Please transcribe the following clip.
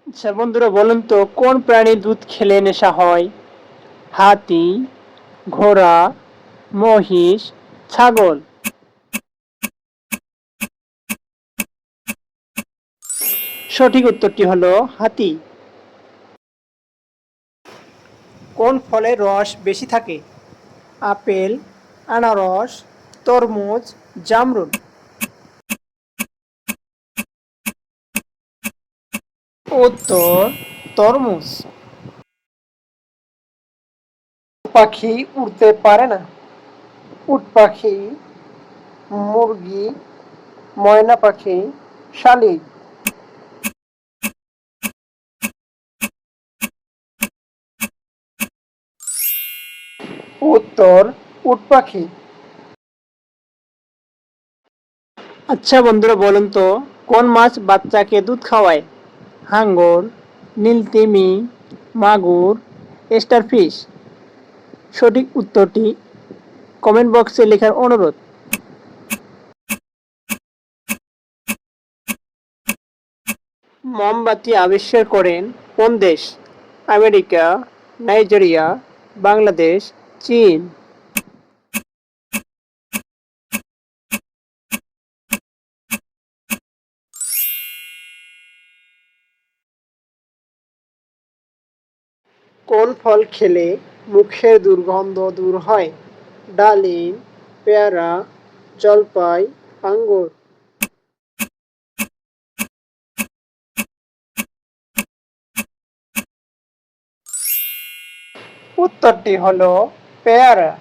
আচ্ছা বন্ধুরা, বলুন তো কোন প্রাণীর দুধ খেলে নেশা হয়? হাতি, ঘোড়া, মহিষ, ছাগল? সঠিক উত্তরটি হলো হাতি। কোন ফলের রস বেশি থাকে? আপেল, আনারস, তরমুজ, জামরুল? উত্তর তরমুজ। পাখি উড়তে পারে না? উট পাখি, মুরগি, ময়না পাখি, শালিক? উত্তর উট পাখি। আচ্ছা বন্ধুরা, বলুন তো কোন মাছ বাচ্চাকে দুধ খাওয়ায়? হাঙ্গর, নীলতিমি, মাগুর, স্টারফিশ? সঠিক উত্তরটি কমেন্ট বক্সে লেখার অনুরোধ। মোমবাতি আবিষ্কার করেন কোন দেশ? আমেরিকা, নাইজেরিয়া, বাংলাদেশ, চীন? কোন ফল খেলে মুখের দুর্গন্ধ দূর হয়? ডালিম, পেয়ারা, জলপাই, আঙ্গুর? উত্তরটি হলো পেয়ারা।